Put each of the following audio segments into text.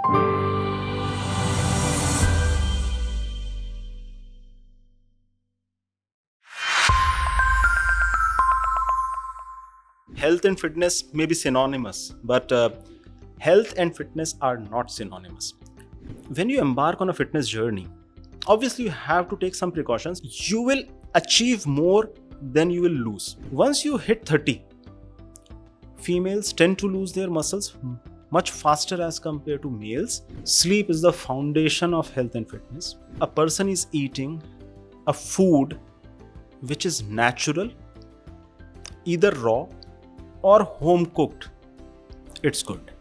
Health and fitness may be synonymous, but health and fitness are not synonymous. When you embark on a fitness journey, obviously you have to take some precautions. You will achieve more than you will lose. Once you hit 30, females tend to lose their muscles much faster as compared to males. Sleep is the foundation of health and fitness. A person is eating a food which is natural, either raw or home cooked. It's good.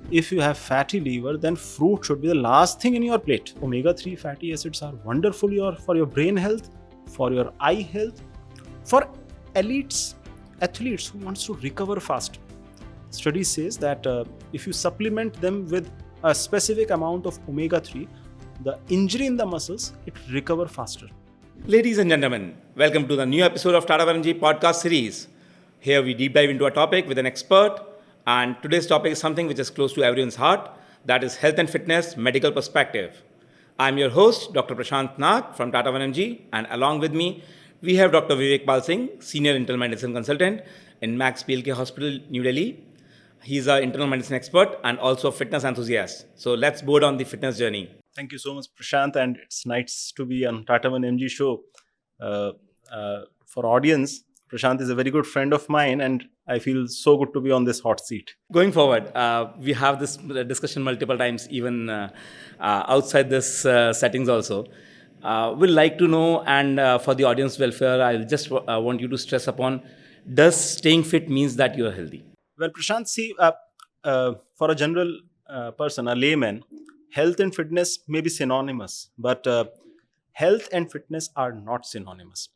If you have fatty liver, then fruit should be the last thing in your plate. Omega-3 fatty acids are wonderful for your brain health, for your eye health, for athletes who wants to recover fast. Study says that if you supplement them with a specific amount of omega-3, the injury in the muscles, it recover faster. Ladies and gentlemen, welcome to the new episode of Tata podcast series. Here we deep dive into a topic with an expert, and today's topic is something which is close to everyone's heart, that is health and fitness medical perspective. I'm your host, Dr. Prashant Nag from Tata and along with me, we have Dr. Vivek Pal Singh, Senior Internal Medicine Consultant in Max BLK Hospital, New Delhi. He's an internal medicine expert and also a fitness enthusiast. So let's board on the fitness journey. Thank you so much, Prashant, and it's nice to be on Tata MG show. For audience, Prashant is a very good friend of mine, and I feel so good to be on this hot seat. Going forward, we have this discussion multiple times, even outside this settings also. We'll like to know, and for the audience welfare, I'll just want you to stress upon, does staying fit means that you're healthy? Well, Prashant, see, for a general person, a layman, health and fitness may be synonymous, but health and fitness are not synonymous.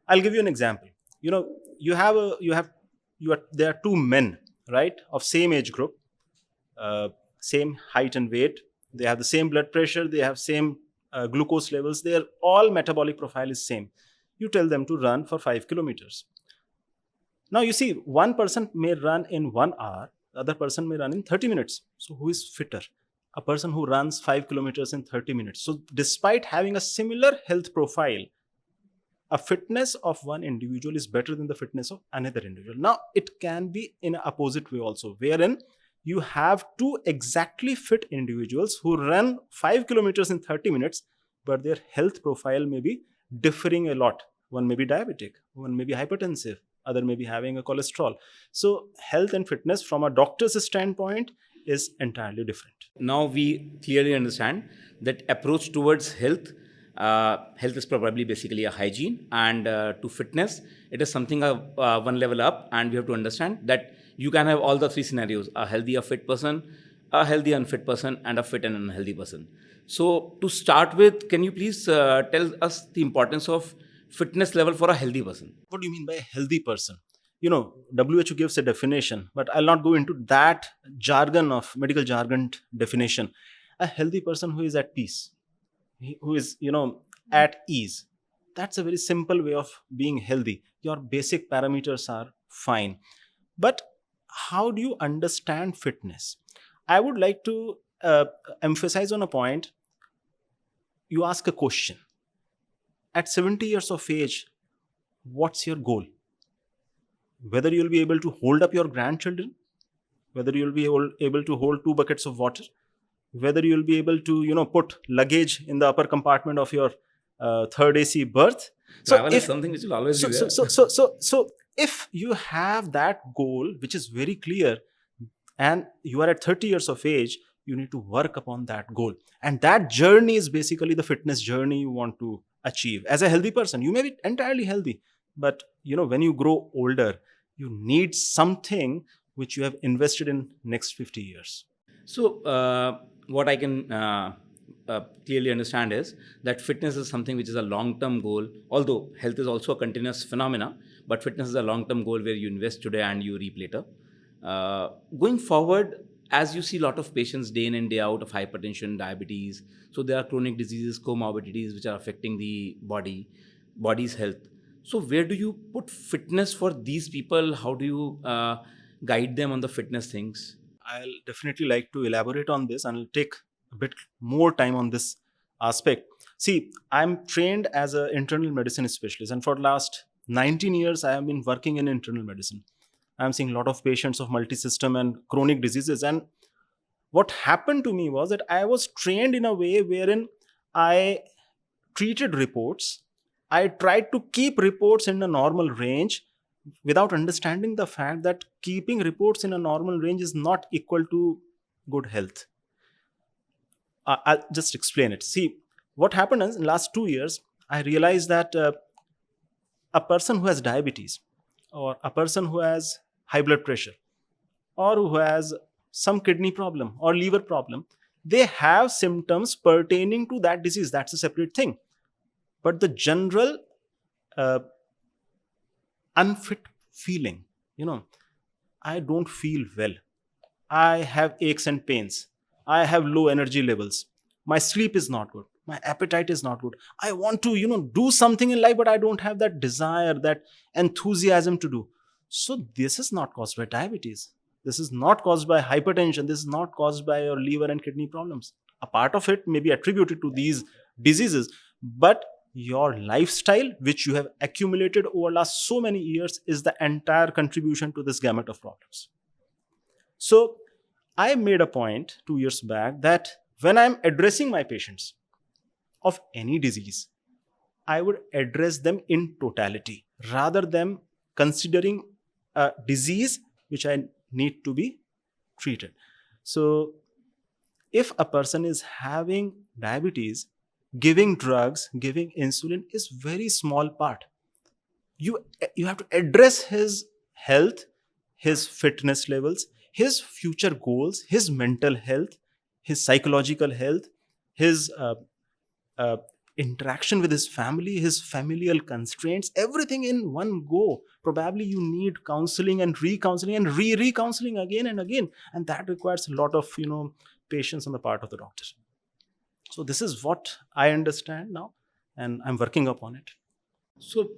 I'll give you an example. There are two men, right, of same age group, same height and weight. They have the same blood pressure. They have same glucose levels. Their all metabolic profile is same. You tell them to run for 5 kilometers. Now you see, one person may run in 1 hour, the other person may run in 30 minutes. So who is fitter? A person who runs 5 kilometers in 30 minutes. So despite having a similar health profile, a fitness of one individual is better than the fitness of another individual. Now, it can be in an opposite way also, wherein you have two exactly fit individuals who run 5 kilometers in 30 minutes, but their health profile may be differing a lot. One may be diabetic, one may be hypertensive, other may be having a cholesterol. So, health and fitness from a doctor's standpoint is entirely different. Now we clearly understand that approach towards health is probably basically a hygiene, and to fitness, it is something one level up, and we have to understand that you can have all the three scenarios: a healthy, a fit person, a healthy, unfit person, and a fit and unhealthy person. So to start with, can you please tell us the importance of fitness level for a healthy person? What do you mean by a healthy person? WHO gives a definition, but I'll not go into that jargon of medical jargon definition. A healthy person who is at peace, who is at ease, that's a very simple way of being healthy. Your basic parameters are fine, but how do you understand fitness? I would like to emphasize on a point. You ask a question at 70 years of age, what's your goal? Whether you'll be able to hold up your grandchildren, whether you'll be able to hold 2 buckets of water, whether you'll be able to put luggage in the upper compartment of your third AC berth. Travel is something which will always be there. So if you have that goal, which is very clear, and you are at 30 years of age, you need to work upon that goal. And that journey is basically the fitness journey you want to achieve. As a healthy person, you may be entirely healthy, but when you grow older, you need something which you have invested in next 50 years. So what I can clearly understand is that fitness is something which is a long-term goal, although health is also a continuous phenomena, but fitness is a long-term goal where you invest today and you reap later. Going forward, as you see a lot of patients day in and day out of hypertension, diabetes, so there are chronic diseases, comorbidities which are affecting the body's health. So where do you put fitness for these people? How do you guide them on the fitness things? I'll definitely like to elaborate on this, and I'll take a bit more time on this aspect. See, I'm trained as an internal medicine specialist, and for the last 19 years, I have been working in internal medicine. I'm seeing a lot of patients of multi-system and chronic diseases. And what happened to me was that I was trained in a way wherein I treated reports. I tried to keep reports in a normal range without understanding the fact that keeping reports in a normal range is not equal to good health. I'll just explain it. See, what happened is in the last 2 years, I realized that a person who has diabetes, or a person who has high blood pressure, or who has some kidney problem or liver problem, they have symptoms pertaining to that disease. That's a separate thing. But the general uh, unfit feeling, you know, I don't feel well, I have aches and pains, I have low energy levels, my sleep is not good, my appetite is not good, I want to, do something in life, but I don't have that desire, that enthusiasm to do. So this is not caused by diabetes, this is not caused by hypertension, this is not caused by your liver and kidney problems. A part of it may be attributed to these diseases, but your lifestyle which you have accumulated over last so many years is the entire contribution to this gamut of problems. So I made a point 2 years back that when I'm addressing my patients of any disease, I would address them in totality rather than considering a disease which I need to be treated. So if a person is having diabetes, giving drugs, giving insulin is very small part. You have to address his health, his fitness levels, his future goals, his mental health, his psychological health, his uh, interaction with his family, his familial constraints, everything in one go. Probably you need counseling and recounseling and recounseling again and again, and that requires a lot of patience on the part of the doctor. So this is what I understand now, and I'm working upon it. So,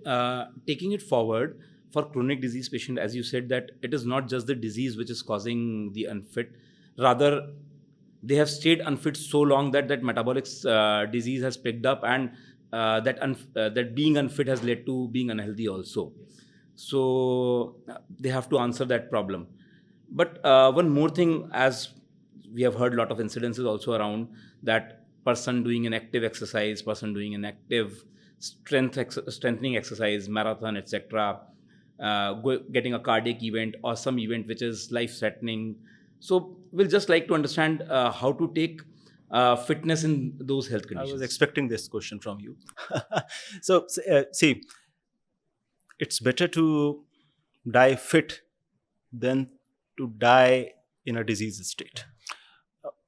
taking it forward for chronic disease patient, as you said, that it is not just the disease which is causing the unfit, rather they have stayed unfit so long that metabolic disease has picked up, and that being unfit has led to being unhealthy also. So they have to answer that problem. But one more thing, as we have heard a lot of incidences also around that person doing an active exercise, person doing an active strengthening exercise, marathon, etc., getting a cardiac event or some event which is life threatening. So we'll just like to understand how to take fitness in those health I was conditions. expecting this question from you. So, see, it's better to die fit than to die in a disease state.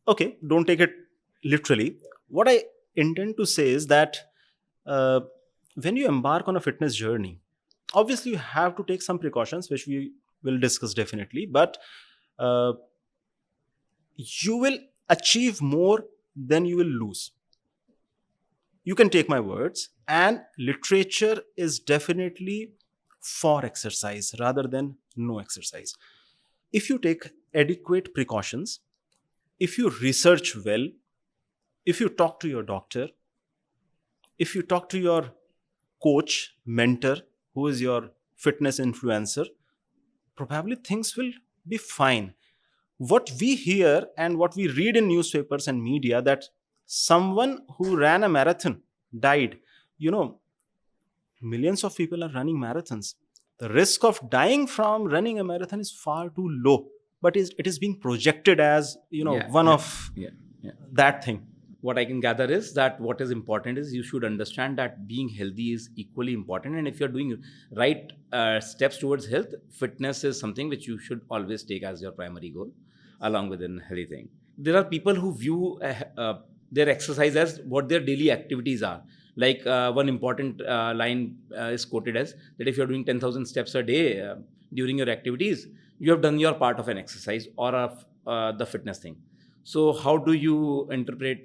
Okay, don't take it literally. What I intend to say is that uh, when you embark on a fitness journey, obviously you have to take some precautions, which we will discuss definitely, but uh, you will achieve more than you will lose. You can take my words, and literature is definitely for exercise rather than no exercise. If you take adequate precautions, if you research well, if you talk to your doctor, if you talk to your coach, mentor, who is your fitness influencer, probably things will be fine. What we hear and what we read in newspapers and media, that someone who ran a marathon died. You know, millions of people are running marathons. The risk of dying from running a marathon is far too low, but it is being projected as Yeah, one yeah, of yeah, yeah. that thing. What I can gather is that what is important is you should understand that being healthy is equally important. And if you're doing right steps towards health, fitness is something which you should always take as your primary goal, along with an healthy thing. There are people who view their exercise as what their daily activities are. Like one important line is quoted as that if you're doing 10,000 steps a day during your activities, you have done your part of an exercise or of the fitness thing. So, how do you interpret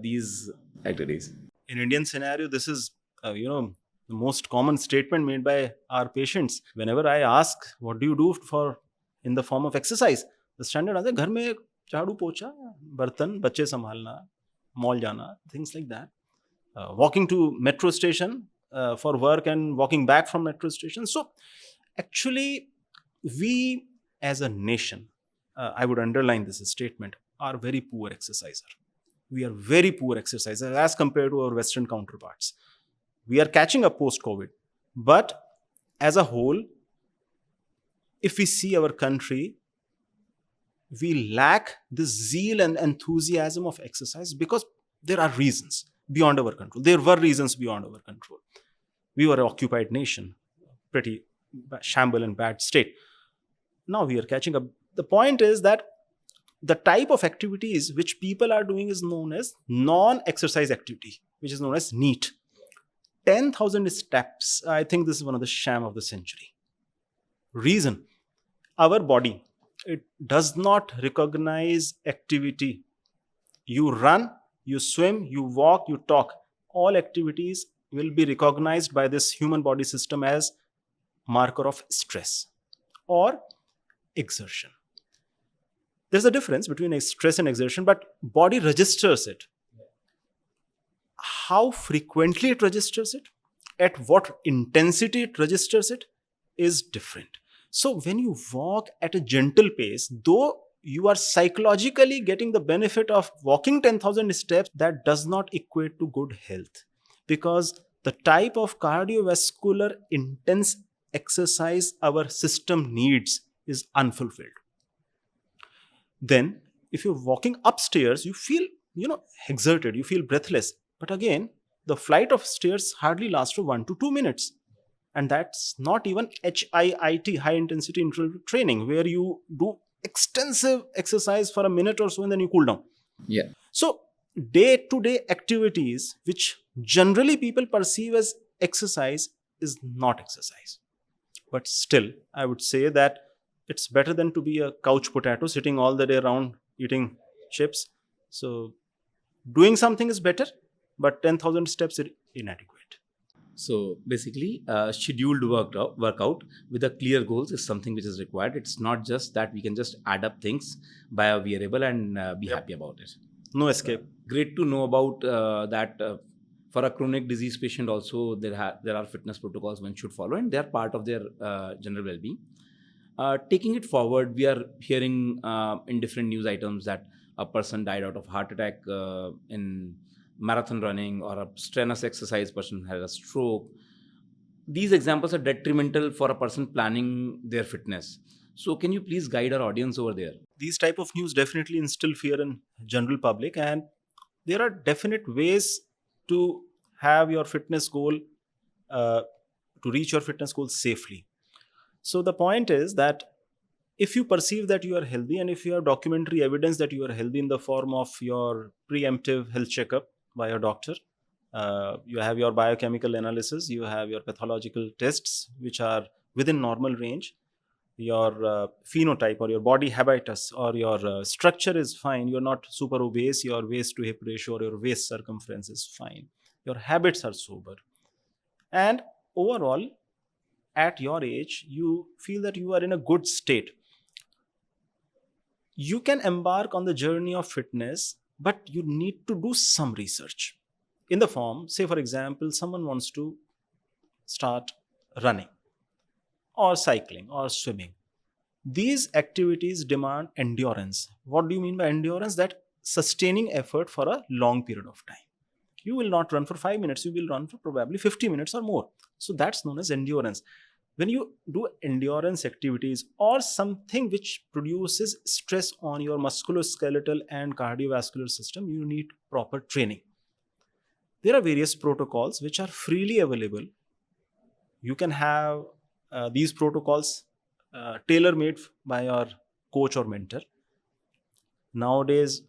these activities? In Indian scenario, this is the most common statement made by our patients. Whenever I ask, what do you do for in the form of exercise, the standard answer, घर में झाड़ू पोछा, बर्तन, बच्चे संभालना, mall जाना, things like that. Walking to metro station for work and walking back from metro station. So actually, we as a nation, I would underline this statement, are very poor exerciser. We are very poor exercisers as compared to our Western counterparts. We are catching up post COVID, but as a whole, if we see our country, we lack the zeal and enthusiasm of exercise because there are reasons beyond our control. There were reasons beyond our control. We were an occupied nation, pretty shamble and bad state. Now we are catching up. The point is that the type of activities which people are doing is known as non-exercise activity, which is known as NEAT. 10,000 steps. I think this is one of the sham of the century. Reason: our body, it does not recognize activity. You run, you swim, you walk, you talk. All activities will be recognized by this human body system as marker of stress or exertion. There's a difference between stress and exertion, but body registers it. How frequently it registers it, at what intensity it registers it, is different. So when you walk at a gentle pace, though you are psychologically getting the benefit of walking 10,000 steps, that does not equate to good health, because the type of cardiovascular intense exercise our system needs is unfulfilled. Then if you're walking upstairs, you feel, exerted, you feel breathless, but again, the flight of stairs hardly lasts for 1 to 2 minutes. And that's not even HIIT, high intensity interval training, where you do extensive exercise for a minute or so and then you cool down. Yeah. So day to day activities which generally people perceive as exercise is not exercise. But still, I would say that it's better than to be a couch potato sitting all the day around eating chips. So doing something is better, but 10,000 steps is inadequate. So basically, scheduled workout with a clear goals is something which is required. It's not just that we can just add up things by a variable and be Yep. happy about it. No escape. Great to know about that. For a chronic disease patient, also there are fitness protocols one should follow, and they are part of their general well-being. Taking it forward, we are hearing in different news items that a person died out of heart attack in marathon running, or a strenuous exercise person had a stroke. These examples are detrimental for a person planning their fitness. So can you please guide our audience over there? These type of news definitely instill fear in general public, and there are definite ways to have your fitness goal, to reach your fitness goal safely. So the point is that if you perceive that you are healthy, and if you have documentary evidence that you are healthy in the form of your preemptive health checkup by your doctor, you have your biochemical analysis, you have your pathological tests which are within normal range, your phenotype or your body habitus or your structure is fine, you're not super obese, your waist to hip ratio or your waist circumference is fine, your habits are sober, and overall at your age you feel that you are in a good state, you can embark on the journey of fitness. But you need to do some research in the form, say for example, someone wants to start running or cycling or swimming. These activities demand endurance. What do you mean by endurance? That sustaining effort for a long period of time. You will not run for 5 minutes, you will run for probably 50 minutes or more. So that's known as endurance. When you do endurance activities or something which produces stress on your musculoskeletal and cardiovascular system, you need proper training. There are various protocols which are freely available. You can have these protocols tailor made by your coach or mentor. Nowadays,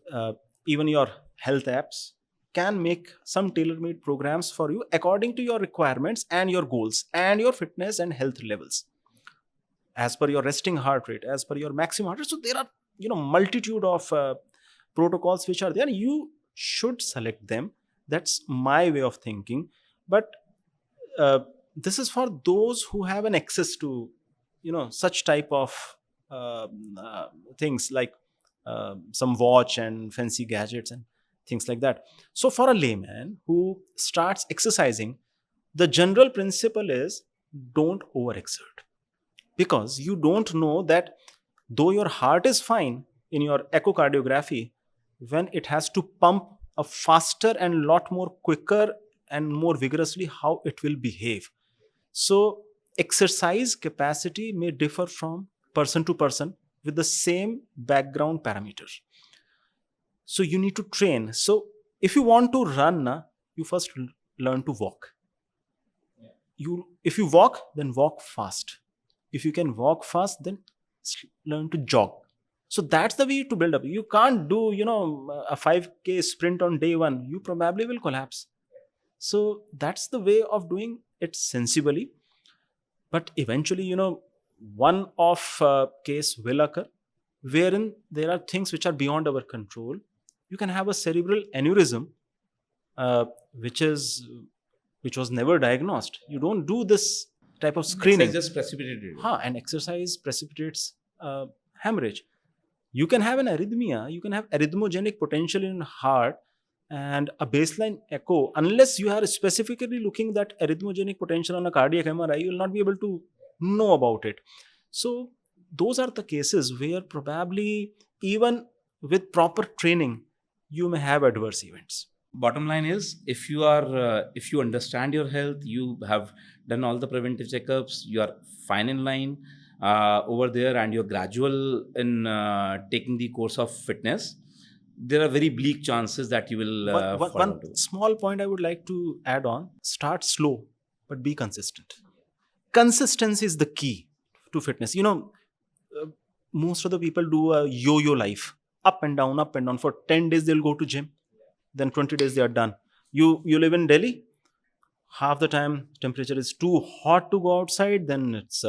even your health apps can make some tailor made programs for you according to your requirements and your goals and your fitness and health levels, as per your resting heart rate, as per your maximum heart rate. So there are, multitude of protocols which are there. You should select them. That's my way of thinking. But uh, this is for those who have an access to, such type of things like some watch and fancy gadgets and things like that. So for a layman who starts exercising, the general principle is don't overexert, because you don't know that though your heart is fine in your echocardiography, when it has to pump a faster and lot more quicker and more vigorously, how it will behave. So exercise capacity may differ from person to person with the same background parameters. So you need to train. So if you want to run, you first learn to walk. You if you walk, then walk fast. If you can walk fast, then learn to jog. So that's the way to build up. You can't do a 5K sprint on day one. You probably will collapse. So that's the way of doing it sensibly. But eventually, one off case will occur wherein there are things which are beyond our control. You can have a cerebral aneurysm, uh, which is which was never diagnosed. You don't do this type of Exercise screening. just precipitated it. And exercise precipitates hemorrhage. You can have an arrhythmia, you can have arrhythmogenic potential in heart, and a baseline echo, unless you are specifically looking that arrhythmogenic potential on a cardiac MRI, you will not be able to know about it. So those are the cases where probably even with proper training, you may have adverse events. Bottom line is, if you understand your health, you have done all the preventive checkups, you are fine in line over there, and you're gradual in taking the course of fitness, there are very bleak chances that you will fall One into. small point I would like to add on: start slow, but be consistent. Consistency is the key to fitness. Uh, most of the people do a yo yo life, up and down, up and down. For 10 days, they'll go to gym, then 20 days, they are done. You live in Delhi, half the time temperature is too hot to go outside, then it's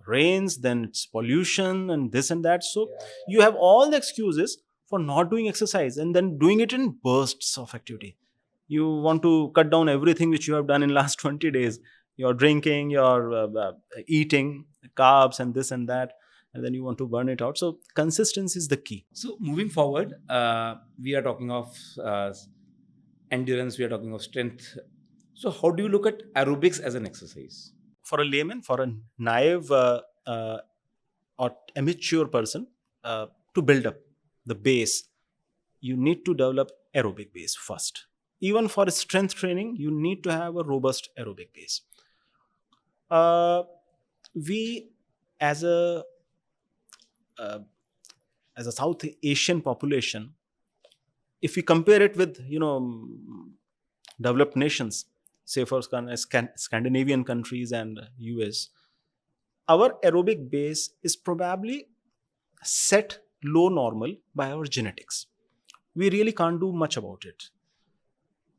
rains, then it's pollution and this and that. So you have all the excuses for not doing exercise and then doing it in bursts of activity. You want to cut down everything which you have done in last 20 days. You're drinking, you're eating carbs and this and that, and then you want to burn it out. So consistency is the key. So moving forward, we are talking of endurance, we are talking of strength. So how do you look at aerobics as an exercise? For a layman, for a naive or amateur person, to build up the base, you need to develop aerobic base first. Even for strength training, you need to have a robust aerobic base. Uh, we, as a uh, as a South Asian population, if we compare it with developed nations, say for Scandinavian countries and US, our aerobic base is probably set low normal by our genetics. We really can't do much about it.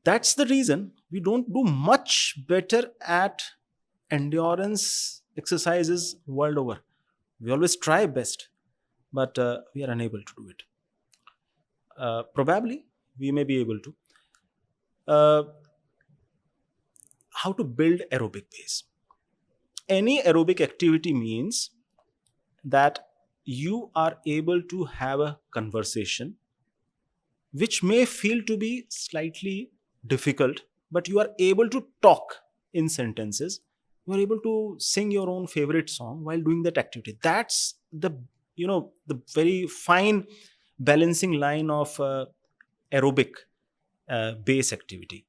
That's the reason we don't do much better at endurance exercises world over. We always try best, but we are unable to do it. Probably we may be able to. Uh, how to build aerobic base? Any aerobic activity means that you are able to have a conversation which may feel to be slightly difficult, but you are able to talk in sentences. You are able to sing your own favorite song while doing that activity. That's the very fine balancing line of aerobic base activity.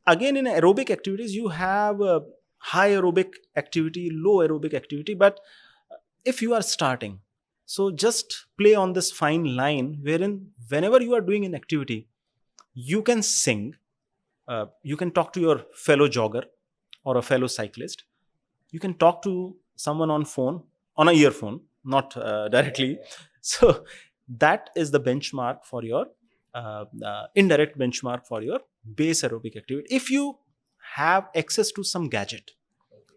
Again, in aerobic activities, you have high aerobic activity, low aerobic activity. But if you are starting, so just play on this fine line wherein whenever you are doing an activity, you can sing, you can talk to your fellow jogger or a fellow cyclist, you can talk to someone on phone, on a earphone, not directly. So that is the benchmark for your indirect benchmark for your base aerobic activity. If you have access to some gadget,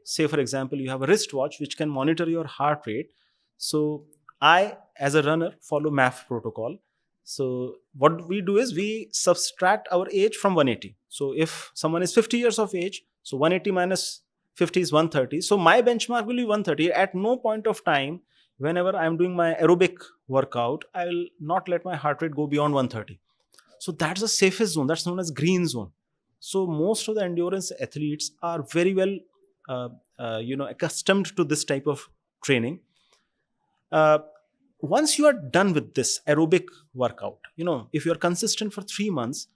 say for example you have a wristwatch which can monitor your heart rate. So I, as a runner, follow MAF protocol. So what we do is we subtract our age from 180. So if someone is 50 years of age, so 180 minus 50 is 130. So my benchmark will be 130. At no point of time whenever I'm doing my aerobic workout, I will not let my heart rate go beyond 130. So that's the safest zone. That's known as green zone. So most of the endurance athletes are very well, accustomed to this type of training. Uh, Once you are done with this aerobic workout, if you are consistent for 3 months,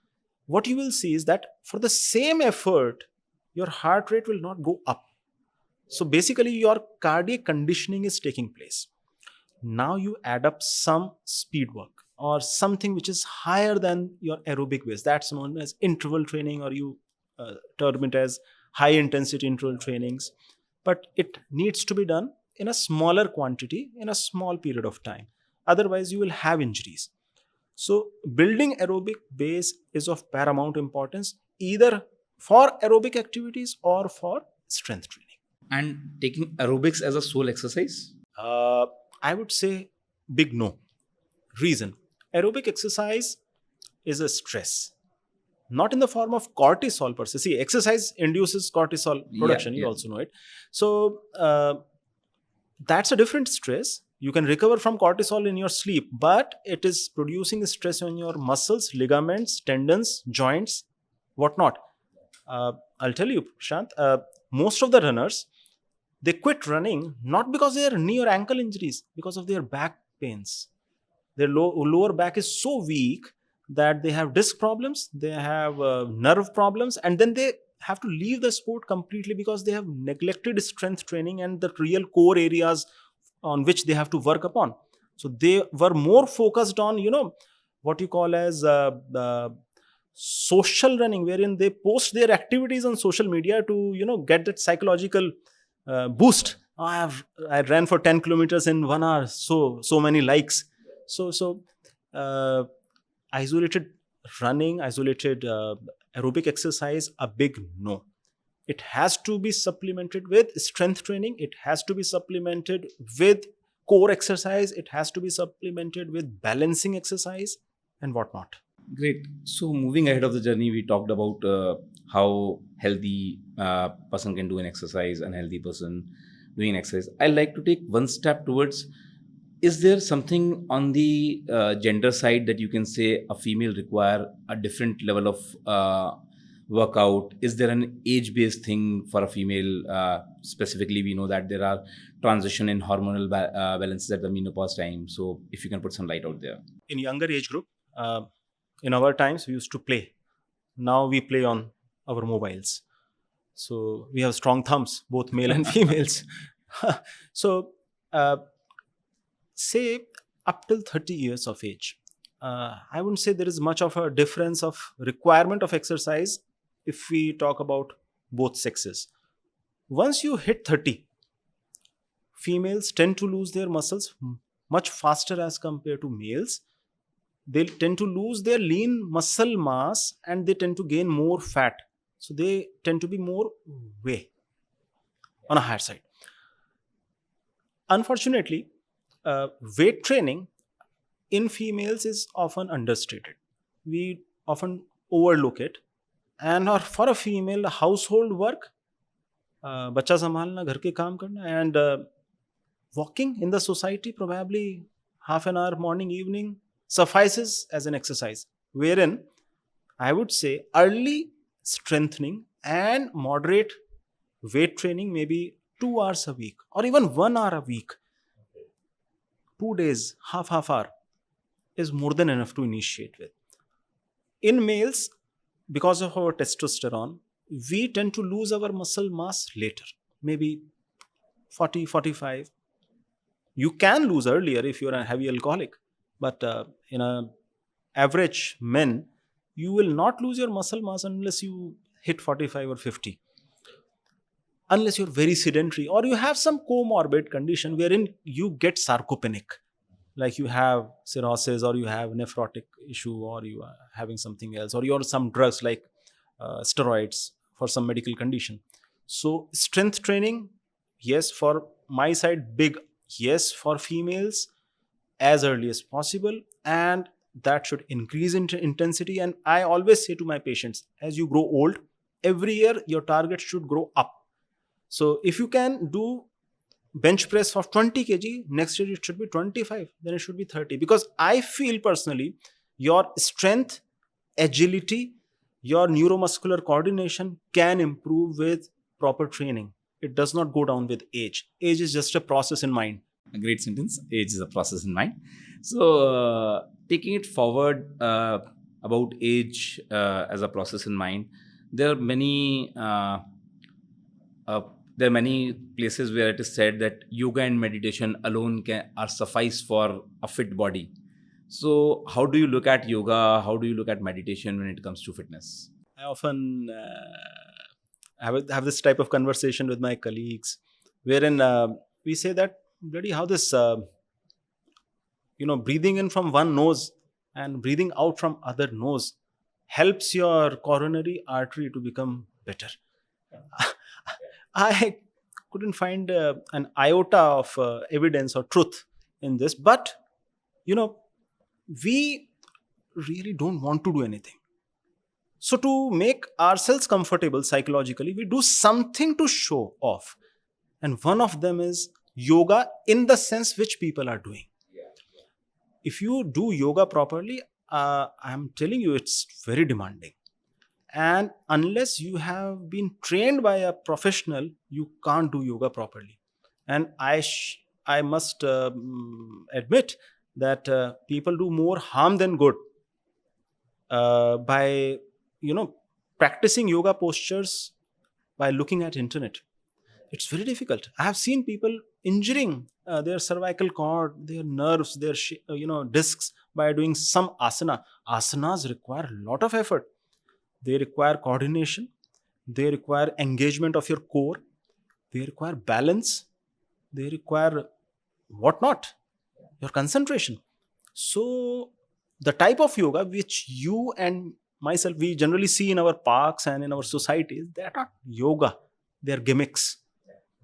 what you will see is that for the same effort, your heart rate will not go up. So basically, your cardiac conditioning is taking place. Now you add up some speed work or something which is higher than your aerobic base. That's known as interval training, or you term it as high intensity interval trainings. But it needs to be done in a smaller quantity in a small period of time. Otherwise, you will have injuries. So, building aerobic base is of paramount importance, either for aerobic activities or for strength training. And taking aerobics as a sole exercise? Uh, I would say big no. Reason: aerobic exercise is a stress, not in the form of cortisol per se. See, exercise induces cortisol Yeah, production, you yeah. also know it. So, that's a different stress. You can recover from cortisol in your sleep, but it is producing stress on your muscles, ligaments, tendons, joints, whatnot. I'll tell you, Prashant, most of the runners, they quit running not because they are knee or ankle injuries, because of their back pains. Their lower back is so weak that they have disc problems, they have nerve problems, and then they have to leave the sport completely because they have neglected strength training and the real core areas on which they have to work upon. So they were more focused on, what you call as social running, wherein they post their activities on social media to, get that psychological boost. I ran for 10 kilometers in 1 hour, so many likes. So isolated running, isolated aerobic exercise, a big no. It has to be supplemented with strength training. It has to be supplemented with core exercise. It has to be supplemented with balancing exercise and whatnot. Great. So moving ahead of the journey, we talked about how healthy person can do an exercise, unhealthy person doing an exercise. I like to take one step towards. Is there something on the gender side that you can say a female require a different level of workout? Is there an age-based thing for a female? Specifically, we know that there are transition in hormonal balances at the menopause time. So if you can put some light out there. In younger age group, in our times, we used to play. Now we play on our mobiles. So we have strong thumbs, both male and females. So say up till 30 years of age, I wouldn't say there is much of a difference of requirement of exercise if we talk about both sexes. Once you hit 30, females tend to lose their muscles much faster as compared to males. They tend to lose their lean muscle mass and they tend to gain more fat. So they tend to be more way on a higher side. Unfortunately, weight training in females is often understated. We often overlook it. And or for a female, household work, बच्चा संभालना, घर के काम करना, and walking in the society, probably half an hour morning, evening, suffices as an exercise. Wherein I would say early strengthening and moderate weight training, maybe 2 hours a week or even 1 hour a week, 2 days, half hour, is more than enough to initiate with. In males, because of our testosterone, we tend to lose our muscle mass later, maybe 40, 45. You can lose earlier if you're a heavy alcoholic, but in a average men, you will not lose your muscle mass unless you hit 45 or 50, unless you're very sedentary or you have some comorbid condition wherein you get sarcopenic, like you have cirrhosis or you have nephrotic issue or you are having something else or you're on some drugs like steroids for some medical condition. So strength training, yes, for my side, big yes for females, as early as possible, and that should increase in intensity. And I always say to my patients, as you grow old, every year your target should grow up. So if you can do bench press of 20 kg, next year it should be 25, then it should be 30. Because I feel personally, your strength, agility, your neuromuscular coordination can improve with proper training. It does not go down with age. Age is just a process in mind. A great sentence. Age is a process in mind. So, taking it forward about age as a process in mind, there are many. There are many places where it is said that yoga and meditation alone are suffice for a fit body. So, how do you look at yoga? How do you look at meditation when it comes to fitness? I often have this type of conversation with my colleagues, wherein we say that, bloody, how this breathing in from one nose and breathing out from other nose helps your coronary artery to become better. I couldn't find an iota of evidence or truth in this, but you know we really don't want to do anything. So to make ourselves comfortable psychologically, we do something to show off, and one of them is yoga in the sense which people are doing. If you do yoga properly, I'm telling you, it's very demanding. And unless you have been trained by a professional, you can't do yoga properly. And I must admit that people do more harm than good by practicing yoga postures by looking at internet. It's very difficult. I have seen people injuring their cervical cord, their nerves, their discs by doing some asanas require a lot of effort. They require coordination, they require engagement of your core, they require balance, they require whatnot, your concentration. So the type of yoga which you and myself we generally see in our parks and in our societies, they are not yoga, they are gimmicks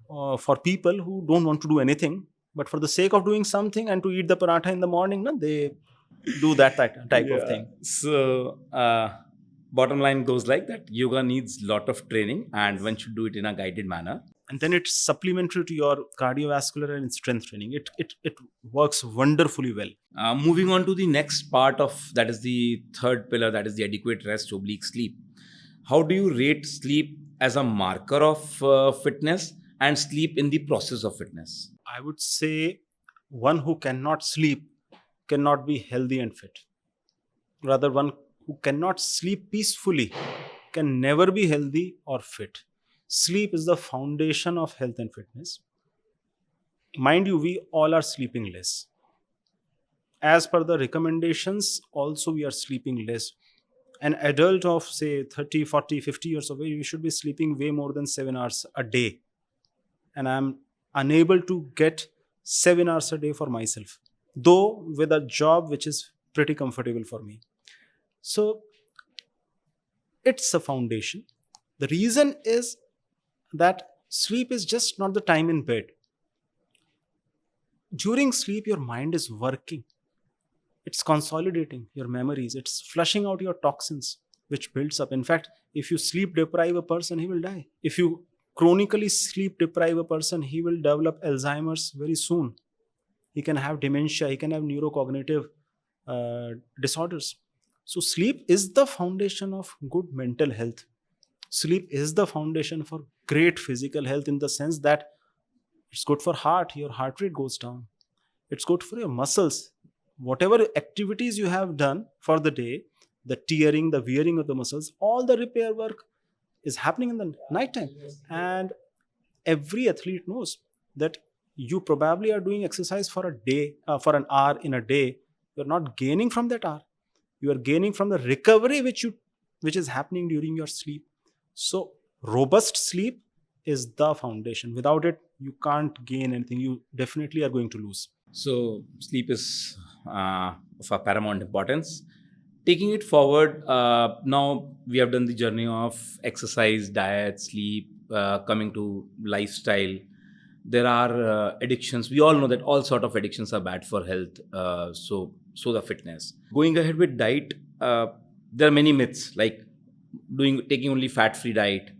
for people who don't want to do anything, but for the sake of doing something and to eat the paratha in the morning, no, they do that type of thing. So, bottom line goes like that: yoga needs lot of training, and one should do it in a guided manner. And then it's supplementary to your cardiovascular and strength training. It works wonderfully well. Moving on to the next part of that is the third pillar, that is the adequate rest oblique sleep. How do you rate sleep as a marker of fitness and sleep in the process of fitness? I would say one who cannot sleep cannot be healthy and fit. Rather, one who cannot sleep peacefully can never be healthy or fit. Sleep is the foundation of health and fitness. Mind you, we all are sleeping less. As per the recommendations, also we are sleeping less. An adult of say 30, 40, 50 years of age, we should be sleeping way more than 7 hours a day. And I'm unable to get 7 hours a day for myself, though with a job which is pretty comfortable for me. So it's a foundation. The reason is that sleep is just not the time in bed. During sleep, your mind is working. It's consolidating your memories. It's flushing out your toxins, which builds up. In fact, if you sleep deprive a person, he will die. If you chronically sleep deprive a person, he will develop Alzheimer's very soon. He can have dementia. He can have neurocognitive disorders. So sleep is the foundation of good mental health. Sleep is the foundation for great physical health, in the sense that it's good for heart, your heart rate goes down. It's good for your muscles. Whatever activities you have done for the day, the tearing, the wearing of the muscles, all the repair work is happening in the night time. And every athlete knows that you probably are doing exercise for a day, for an hour in a day. You're not gaining from that hour. You are gaining from the recovery which is happening during your sleep. So robust sleep is the foundation. Without it, you can't gain anything. You definitely are going to lose. So, sleep is of a paramount importance. Taking it forward, now we have done the journey of exercise, diet, sleep, coming to lifestyle. There are addictions. We all know that all sort of addictions are bad for health. So the fitness. Going ahead with diet, there are many myths like taking only fat-free diet,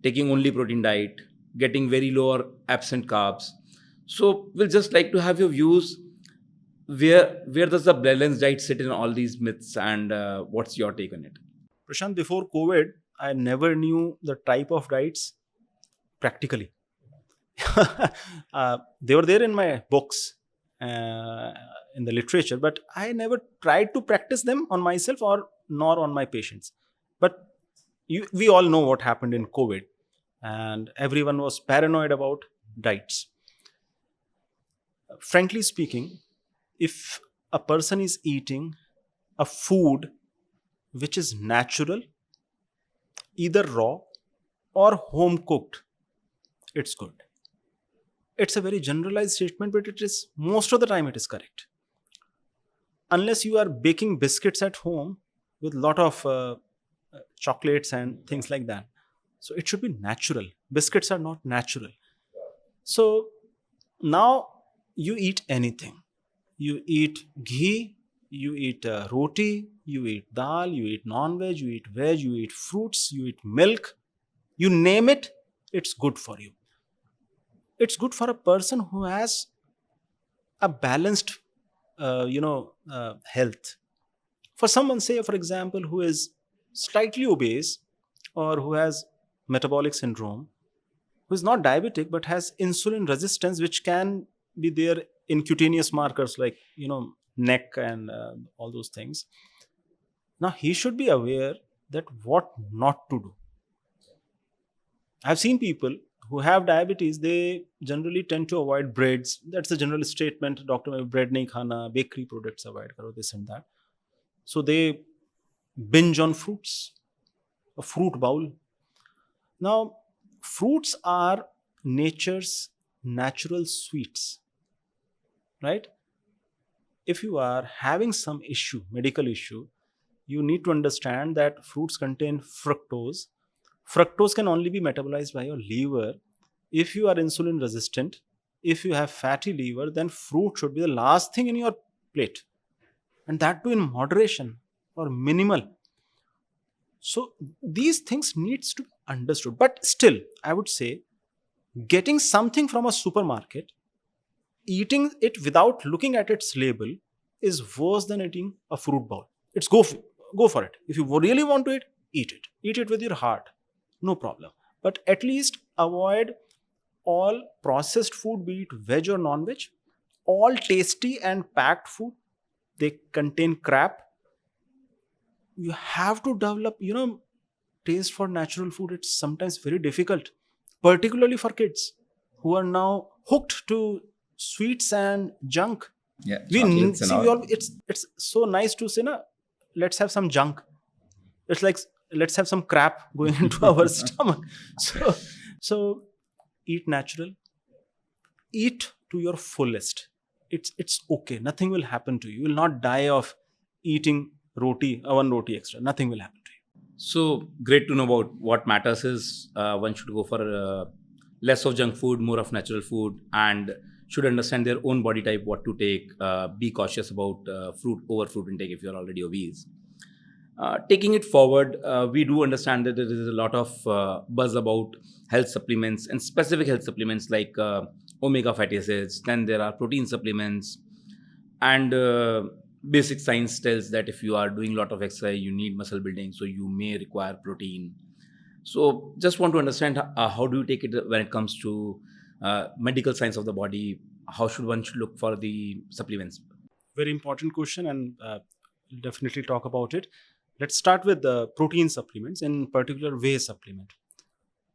taking only protein diet, getting very low or absent carbs. So we'll just like to have your views. Where does the balanced diet sit in all these myths, and what's your take on it? Prashant, before COVID, I never knew the type of diets practically. They were there in my books, uh, in the literature, but I never tried to practice them on myself or nor on my patients. But we all know what happened in COVID, and everyone was paranoid about diets. Frankly speaking, if a person is eating a food which is natural, either raw or home cooked, it's good. It's a very generalized statement, but it is most of the time it is correct. Unless you are baking biscuits at home with lot of chocolates and things like that, so it should be natural. Biscuits are not natural. So now you eat anything. You eat ghee, you eat roti, you eat dal, you eat non-veg, you eat veg, you eat fruits, you eat milk, you name it, it's good for you. It's good for a person who has a balanced health. For someone, say for example, who is slightly obese or who has metabolic syndrome, who is not diabetic but has insulin resistance, which can be there in cutaneous markers like neck and all those things. Now he should be aware that what not to do. I've seen people who have diabetes, they generally tend to avoid breads. That's a general statement. Doctor mein bread nahi khana, bakery products avoid karo, this and that. So they binge on fruits, a fruit bowl. Now, fruits are nature's natural sweets, right? If you are having some issue, medical issue, you need to understand that fruits contain fructose. Fructose can only be metabolized by your liver. If you are insulin resistant, if you have fatty liver, then fruit should be the last thing in your plate, and that too in moderation or minimal. So these things needs to be understood. But still, I would say getting something from a supermarket, eating it without looking at its label, is worse than eating a fruit bowl. It's go for it. If you really want to eat it. Eat it with your heart, no problem. But at least avoid all processed food, be it veg or non-veg. All tasty and packed food, they contain crap. You have to develop taste for natural food. It's sometimes very difficult, particularly for kids who are now hooked to sweets and junk. Yeah, chocolates and See, we all. all, it's so nice to say na, let's have some junk. It's like let's have some crap going into our stomach. So eat natural, eat to your fullest. It's okay, nothing will happen to you. You will not die of eating roti, one roti extra. Nothing will happen to you. So great to know about what matters is one should go for less of junk food, more of natural food, and should understand their own body type, what to take. Be cautious about fruit intake if you're already obese. Taking it forward, we do understand that there is a lot of buzz about health supplements and specific health supplements like omega fatty acids. Then there are protein supplements, and basic science tells that if you are doing a lot of exercise, you need muscle building, so you may require protein. So, just want to understand how do you take it when it comes to medical science of the body? How should one should look for the supplements? Very important question, and we'll definitely talk about it. Let's start with the protein supplements, in particular whey supplement.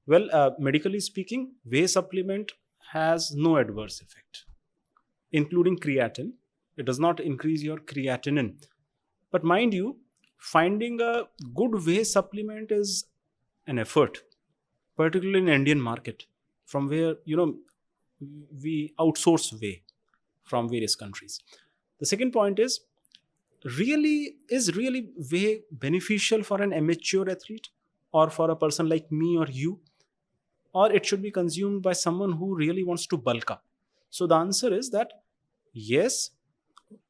Well, medically speaking, whey supplement has no adverse effect, including creatine. It does not increase your creatinine. But mind you, finding a good whey supplement is an effort, particularly in Indian market, from where we outsource whey from various countries. The second point is really whey beneficial for an amateur athlete or for a person like me or you, or it should be consumed by someone who really wants to bulk up? So the answer is that yes,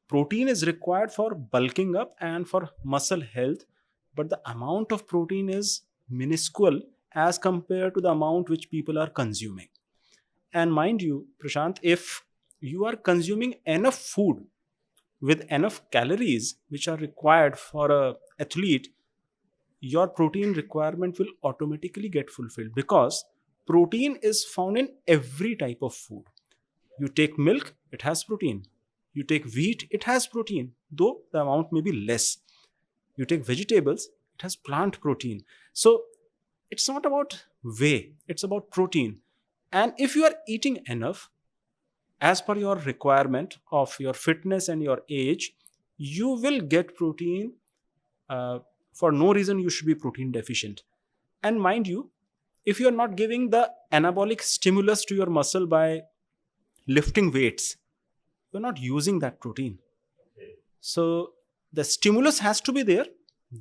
protein is required for bulking up and for muscle health, but the amount of protein is minuscule as compared to the amount which people are consuming. And mind you, Prashant, if you are consuming enough food with enough calories which are required for a athlete, your protein requirement will automatically get fulfilled, because protein is found in every type of food. You take milk, it has protein. You take wheat, it has protein, though the amount may be less. You take vegetables, it has plant protein. So it's not about whey, it's about protein. And if you are eating enough as per your requirement of your fitness and your age, you will get protein. For no reason you should be protein deficient. And mind you, if you are not giving the anabolic stimulus to your muscle by lifting weights, you're not using that protein. So the stimulus has to be there.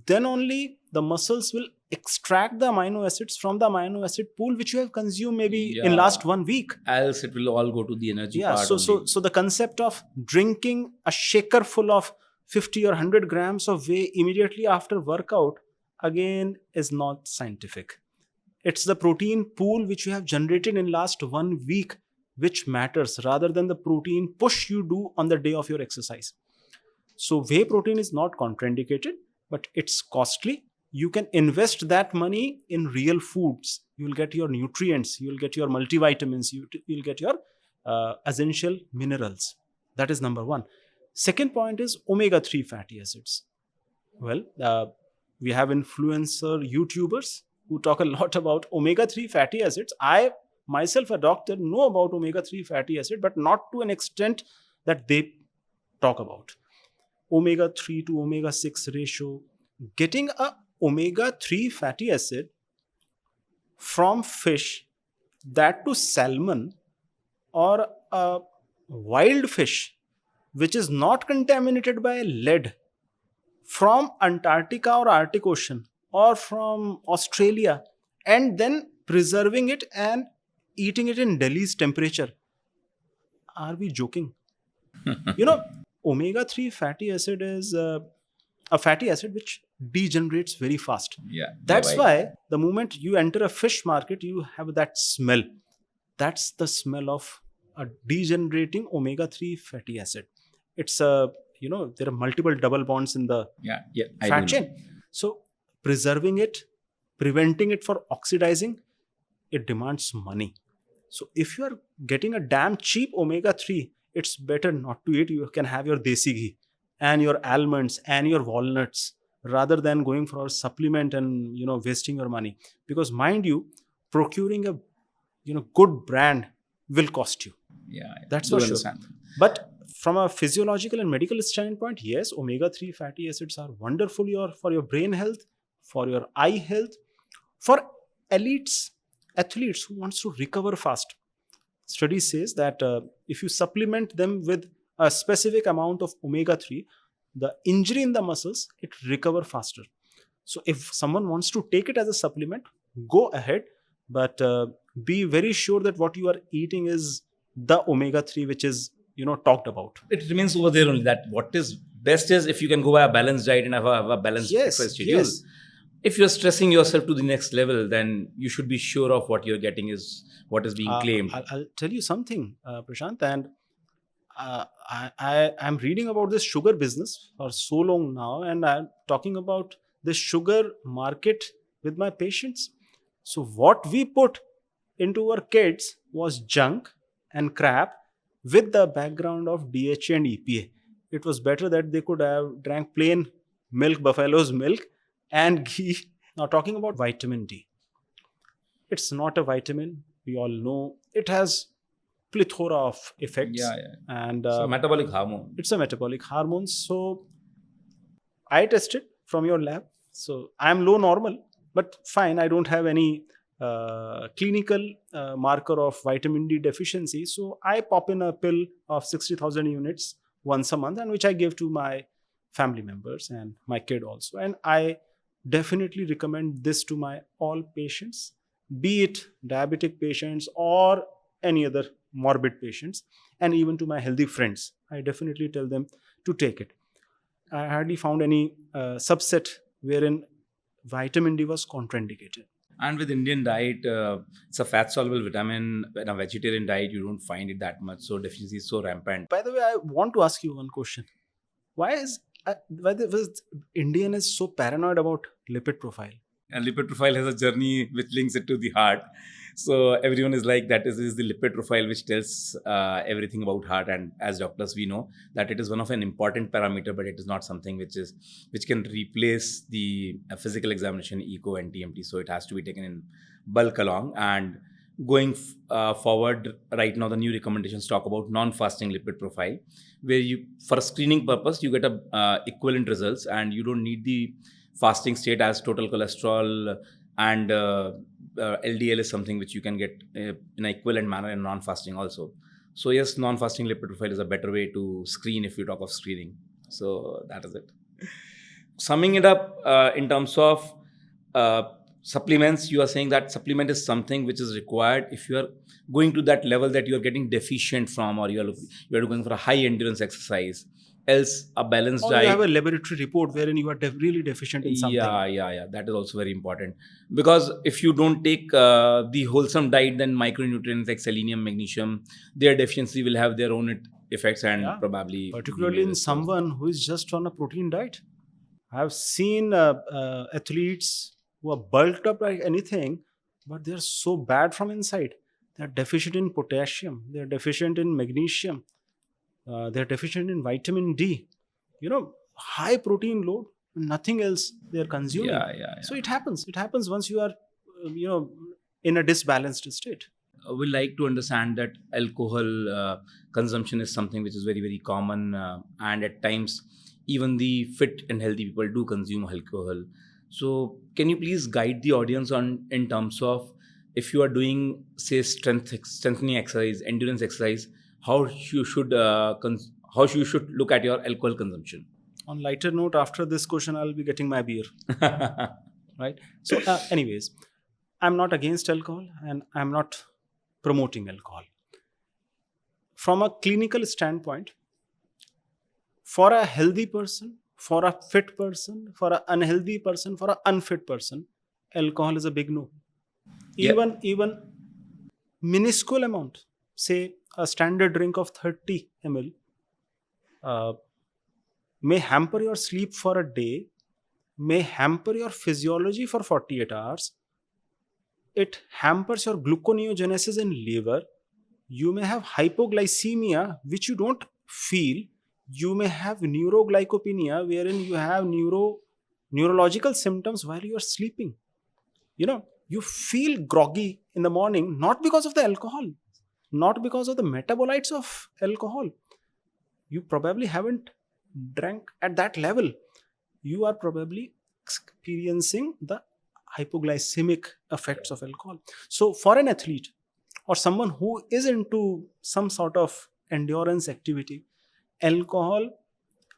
Then only the muscles will extract the amino acids from the amino acid pool which you have consumed maybe in Yeah. last 1 week. Else it will all go to the energy Yeah. part So the concept of drinking a shaker full of 50 or 100 grams of whey immediately after workout again is not scientific. It's the protein pool which you have generated in last 1 week which matters, rather than the protein push you do on the day of your exercise. So whey protein is not contraindicated, but it's costly. You can invest that money in real foods. You'll get your nutrients, you'll get your multivitamins, you'll get your essential minerals. That is number one. Second point is omega-3 fatty acids. Well, we have influencer YouTubers who talk a lot about omega-3 fatty acids. I myself, a doctor, know about omega-3 fatty acid, but not to an extent that they talk about. Omega-3 to omega-6 ratio. Getting a omega-3 fatty acid from fish, that to salmon or a wild fish which is not contaminated by lead, from Antarctica or Arctic Ocean or from Australia, and then preserving it and eating it in Delhi's temperature. Are we joking? You know, omega-3 fatty acid is a fatty acid which degenerates very fast. Yeah. That's why the moment you enter a fish market, you have that smell. That's the smell of a degenerating omega-3 fatty acid. It's a, there are multiple double bonds in the fat chain. So preserving it, preventing it for oxidizing, it demands money. So if you are getting a damn cheap omega-3, it's better not to eat. You can have your desi ghee and your almonds and your walnuts, rather than going for a supplement and wasting your money. Because mind you, procuring a good brand will cost you. Yeah. That's for sure. But from a physiological and medical standpoint, yes, omega-3 fatty acids are wonderful for your brain health, for your eye health, for athletes who wants to recover fast. Study says that if you supplement them with a specific amount of omega-3, the injury in the muscles, it recover faster. So if someone wants to take it as a supplement, go ahead, but be very sure that what you are eating is the omega-3 which is talked about. It remains over there only, that what is best is if you can go by a balanced diet and have a balanced exercise schedule. Yes. If you're stressing yourself to the next level, then you should be sure of what you're getting is what is being claimed. I'll tell you something, Prashant, and I'm reading about this sugar business for so long now, and I'm talking about the sugar market with my patients. So what we put into our kids was junk and crap with the background of DHA and EPA. It was better that they could have drank plain milk, buffalo's milk, and ghee. Now talking about vitamin D, it's not a vitamin. We all know it has plethora of effects. And so metabolic hormone. It's a metabolic hormone. So I tested from your lab. So I'm low normal, but fine. I don't have any clinical marker of vitamin D deficiency. So I pop in a pill of 60,000 units once a month, and which I give to my family members and my kid also. And I definitely recommend this to my all patients, be it diabetic patients or any other morbid patients, and even to my healthy friends. I definitely tell them to take it. I hardly found any subset wherein vitamin D was contraindicated. And with Indian diet, it's a fat soluble vitamin. In a vegetarian diet, you don't find it that much. So deficiency is so rampant. By the way, I want to ask you one question. Why is Indian is so paranoid about lipid profile? And lipid profile has a journey which links it to the heart. So everyone is like that is the lipid profile which tells everything about heart. And as doctors, we know that it is one of an important parameter, but it is not something which can replace the physical examination, echo and TMT. So it has to be taken in bulk along. And going forward, right now the new recommendations talk about non-fasting lipid profile, where you for a screening purpose you get a equivalent results, and you don't need the fasting state as total cholesterol and LDL is something which you can get in an equivalent manner in non-fasting also. So yes, non-fasting lipid profile is a better way to screen if you talk of screening. So that is it. Summing it up in terms of supplements, you are saying that supplement is something which is required if you are going to that level that you are getting deficient from, or you are going for a high endurance exercise. Else, a balanced Or diet. you have a laboratory report wherein you are really deficient in something. Yeah. That is also very important, because if you don't take the wholesome diet, then micronutrients like selenium, magnesium, their deficiency will have their own effects and Yeah, probably particularly be in responsible. someone who is just on a protein diet. I've seen athletes who are bulked up like anything, but they're so bad from inside. They're deficient in potassium, they're deficient in magnesium, they're deficient in vitamin D. High protein load, nothing else they're consuming. Yeah. So it happens. It happens once you are, in a disbalanced state. We like to understand that alcohol consumption is something which is very very common, and at times even the fit and healthy people do consume alcohol. So can you please guide the audience on in terms of, if you are doing say strengthening exercise, endurance exercise, how you should how you should look at your alcohol consumption? On lighter note, after this question, I'll be getting my beer. Right? So, anyways, I'm not against alcohol and I'm not promoting alcohol. From a clinical standpoint, for a healthy person, for a fit person, for an unhealthy person, for an unfit person, alcohol is a big no. Yep. Even minuscule amount, say a standard drink of 30 ml, uh, may hamper your sleep for a day, may hamper your physiology for 48 hours. It hampers your gluconeogenesis in liver. You may have hypoglycemia, which you don't feel. You may have neuroglycopenia, wherein you have neurological symptoms while you are sleeping. You feel groggy in the morning, not because of the alcohol, not because of the metabolites of alcohol. You probably haven't drank at that level. You are probably experiencing the hypoglycemic effects of alcohol. So for an athlete or someone who is into some sort of endurance activity, alcohol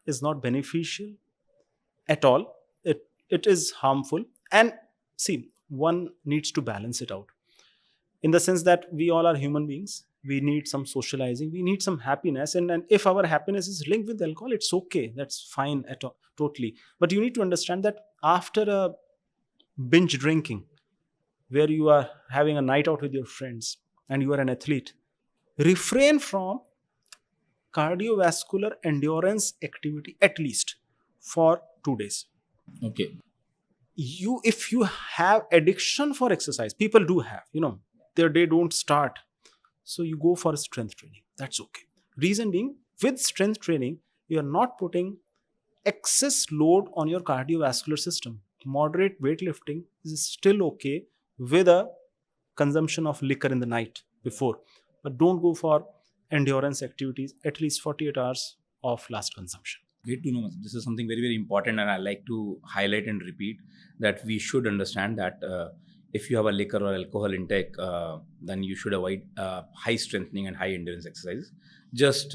is not beneficial at all. It is harmful. And see, one needs to balance it out, in the sense that we all are human beings. We need some socializing, we need some happiness, and if our happiness is linked with alcohol, it's okay, that's fine totally. But you need to understand that after a binge drinking, where you are having a night out with your friends and you are an athlete, refrain from cardiovascular endurance activity at least for 2 days. Okay. If you have addiction for exercise, people do have, their day don't start, so you go for strength training, that's okay. Reason being, with strength training, you are not putting excess load on your cardiovascular system. Moderate weightlifting is still okay with a consumption of liquor in the night before, but don't go for endurance activities at least 48 hours of last consumption. Great to know. This is something very, very important, and I like to highlight and repeat that we should understand that if you have a liquor or alcohol intake, then you should avoid high strengthening and high endurance exercises. Just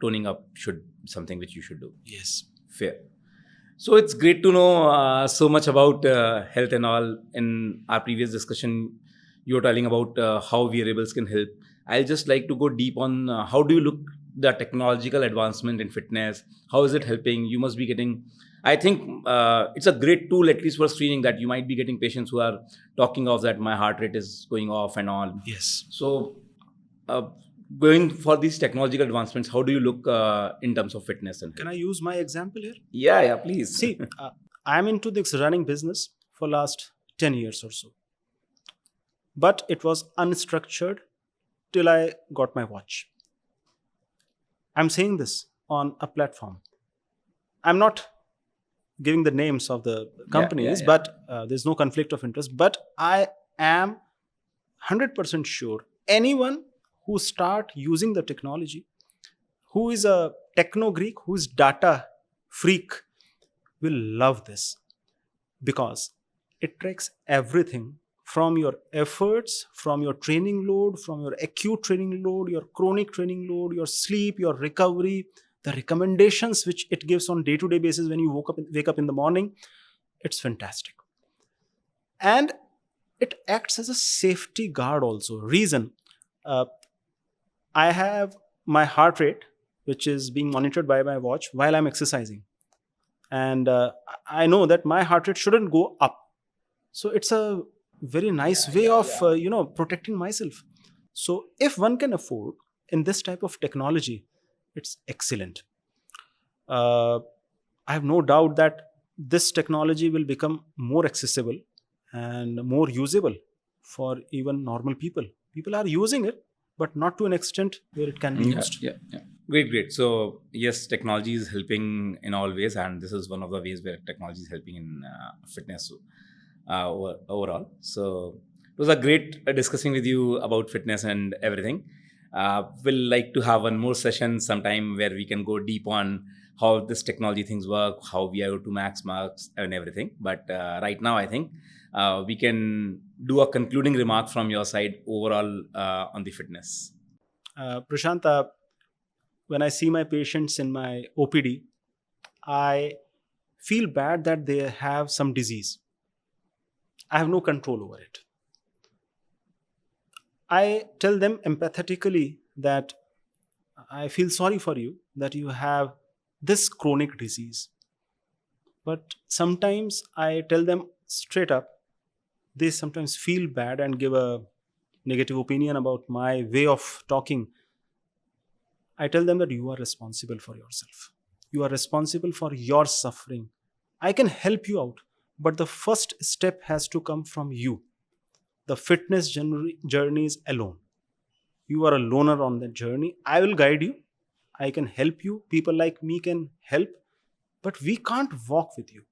toning up should be something which you should do. Yes. Fair. So it's great to know so much about health and all. In our previous discussion, you were telling about how wearables can help. I'll just like to go deep on how do you look the technological advancement in fitness? How is it helping? You must be getting I think it's a great tool, at least for screening, that you might be getting patients who are talking of that my heart rate is going off and all. Yes. So, uh, going for these technological advancements, how do you look in terms of fitness and Can health? I use my example here? Yeah, please. See, I'm into this running business for last 10 years or so. But it was unstructured till I got my watch. I'm saying this on a platform. I'm not giving the names of the companies, but there's no conflict of interest. But I am 100% sure anyone who start using the technology, who is a techno Greek, who is data freak, will love this because it tracks everything from your efforts, from your training load, from your acute training load, your chronic training load, your sleep, your recovery, the recommendations which it gives on day-to-day basis when you wake up in the morning. It's fantastic. And it acts as a safety guard also. Reason, uh, I have my heart rate, which is being monitored by my watch while I'm exercising. And I know that my heart rate shouldn't go up. So it's a very nice way of protecting myself. So if one can afford in this type of technology, it's excellent. uh, I have no doubt that this technology will become more accessible and more usable for even normal people. People are using it, but not to an extent where it can be used. Yeah. Great. So yes, technology is helping in all ways, and this is one of the ways where technology is helping in fitness overall. So it was a great discussing with you about fitness and everything. We'll like to have one more session sometime where we can go deep on how this technology things work, how we are to max marks and everything. But right now, I think we can do a concluding remark from your side overall on the fitness. Prashant, when I see my patients in my OPD, I feel bad that they have some disease. I have no control over it. I tell them empathetically that I feel sorry for you that you have this chronic disease. But sometimes I tell them straight up, they sometimes feel bad and give a negative opinion about my way of talking. I tell them that you are responsible for yourself. You are responsible for your suffering. I can help you out, but the first step has to come from you. The fitness journey is alone. You are a loner on that journey. I will guide you. I can help you. People like me can help, but we can't walk with you.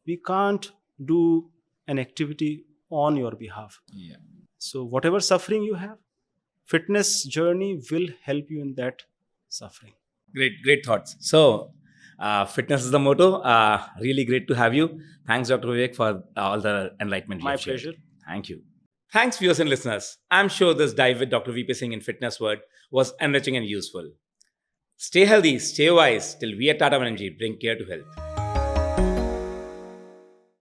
We can't do an activity on your behalf. Yeah. So, whatever suffering you have, fitness journey will help you in that suffering. Great thoughts. So, fitness is the motto. Really great to have you. Thanks, Dr. Vivek, for all the enlightenment you My have shared. pleasure. Thank you. Thanks, viewers and listeners. I'm sure this dive with Dr. VP Singh in Fitness World was enriching and useful. Stay healthy, stay wise, till we at Tata Energy bring care to health.